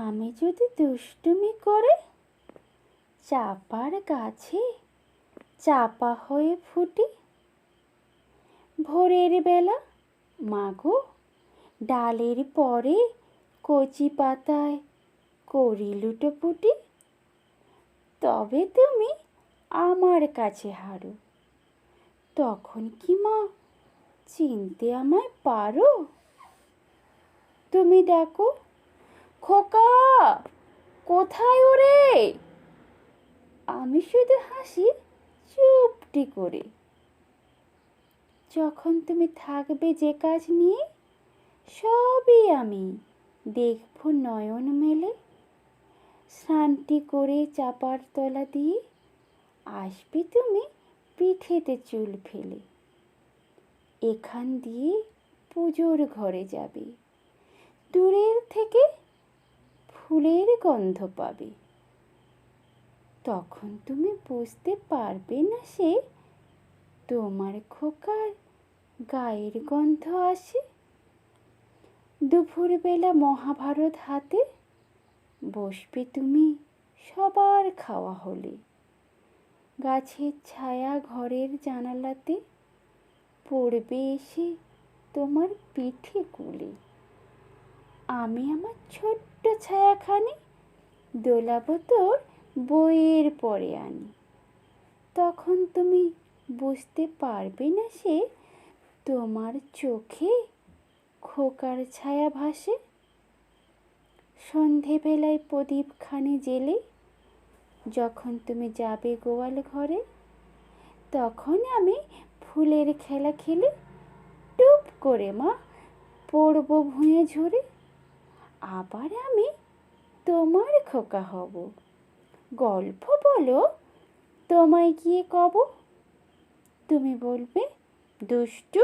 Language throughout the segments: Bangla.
আমি যদি দুষ্টুমি করে চাপার গাছে চাপা হয়ে ফুটি, ভোরের বেলা মাগো ডালের পরে কচি পাতায় করি লুটোপুটি, তবে তুমি আমার কাছে হারো। তখন কি মা চিনতে আমায় পারো? তুমি ডাকো, খোকা কোথায় ওরে? আমি শুধু হাসি চুপটি করে। যখন তুমি থাকবে যে কাজ নিয়ে, সবই আমি দেখব নয়ন মেলে। স্নানটি করে চাপার তলা দিয়ে আসবে তুমি পিঠেতে চুল ফেলে। এখান দিয়ে পুজোর ঘরে যাবে, দূরের থেকে ফুলের গন্ধ পাবে। তখন তুমি বুঝতে পারবে না সে তোমার খোকার গায়ের গন্ধ আসে। দুপুরবেলা মহাভারত হাতে বসবে তুমি সবার খাওয়া হলে। গাছের ছায়া ঘরের জানালাতে পড়বে এসে তোমার পিঠে কোলে। আমি আমার ছোট্ট ছায়াখানি দোলাবো তোর বইয়ের পরে আনি। তখন তুমি বুঝতে পারবে না সে তোমার চোখে খোকার ছায়া ভাসে। সন্ধেবেলায় প্রদীপখানি জেলে যখন তুমি যাবে গোয়াল ঘরে, তখন আমি ফুলের খেলা খেলে টুপ করে মা পড়ব ভুঁয়ে ঝরে। আবার আমি তোমার খোকা হব, গল্প বলো তোমায় গিয়ে কব। তুমি বলবে দুষ্টু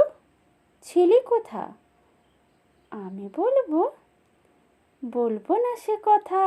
ছিলি কোথা? আমি বলবো না সে কথা।